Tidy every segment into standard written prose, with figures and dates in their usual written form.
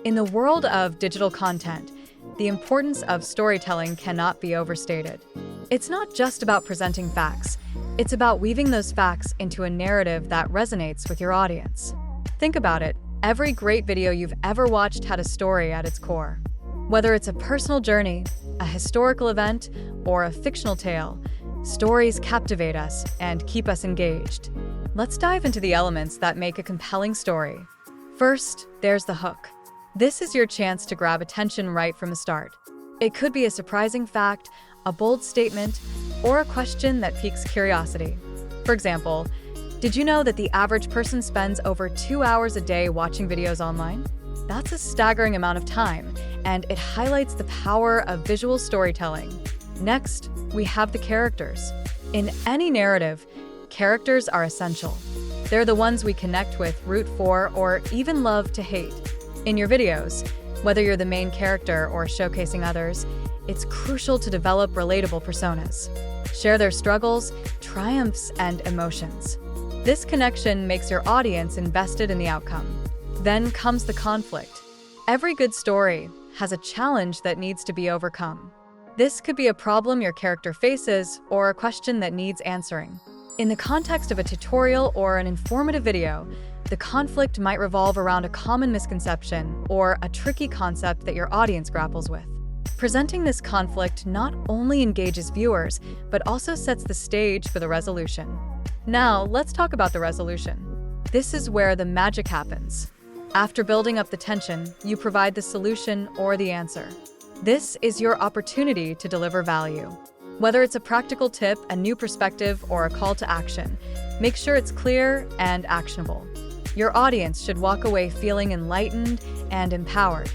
In the world of digital content, the importance of storytelling cannot be overstated. It's not just about presenting facts, it's about weaving those facts into a narrative that resonates with your audience. Think about it, every great video you've ever watched had a story at its core. Whether it's a personal journey, a historical event, or a fictional tale, stories captivate us and keep us engaged. Let's dive into the elements that make a compelling story. First, there's the hook. This is your chance to grab attention right from the start. It could be a surprising fact, a bold statement, or a question that piques curiosity. For example, did you know that the average person spends over 2 hours a day watching videos online? That's a staggering amount of time, and it highlights the power of visual storytelling. Next, we have the characters. In any narrative, characters are essential. They're the ones we connect with, root for, or even love to hate. In your videos, whether you're the main character or showcasing others, it's crucial to develop relatable personas. Share their struggles, triumphs, and emotions. This connection makes your audience invested in the outcome. Then comes the conflict. Every good story has a challenge that needs to be overcome. This could be a problem your character faces or a question that needs answering. In the context of a tutorial or an informative video, the conflict might revolve around a common misconception or a tricky concept that your audience grapples with. Presenting this conflict not only engages viewers, but also sets the stage for the resolution. Now, let's talk about the resolution. This is where the magic happens. After building up the tension, you provide the solution or the answer. This is your opportunity to deliver value. Whether it's a practical tip, a new perspective, or a call to action, make sure it's clear and actionable. Your audience should walk away feeling enlightened and empowered.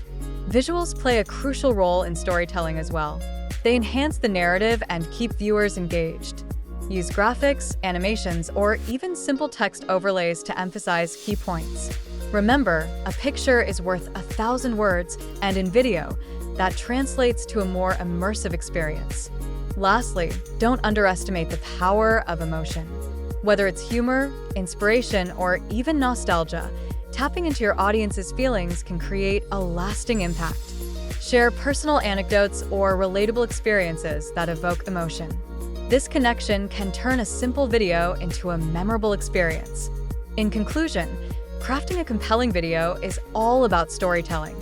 Visuals play a crucial role in storytelling as well. They enhance the narrative and keep viewers engaged. Use graphics, animations, or even simple text overlays to emphasize key points. Remember, a picture is worth 1,000 words, and in video, that translates to a more immersive experience. Lastly, don't underestimate the power of emotion. Whether it's humor, inspiration, or even nostalgia, tapping into your audience's feelings can create a lasting impact. Share personal anecdotes or relatable experiences that evoke emotion. This connection can turn a simple video into a memorable experience. In conclusion, crafting a compelling video is all about storytelling.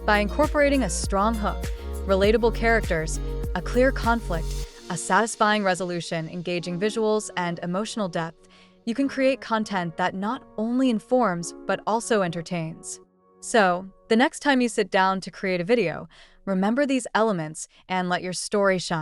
By incorporating a strong hook, relatable characters, a clear conflict, a satisfying resolution, engaging visuals, and emotional depth, you can create content that not only informs, but also entertains. So, the next time you sit down to create a video, remember these elements and let your story shine.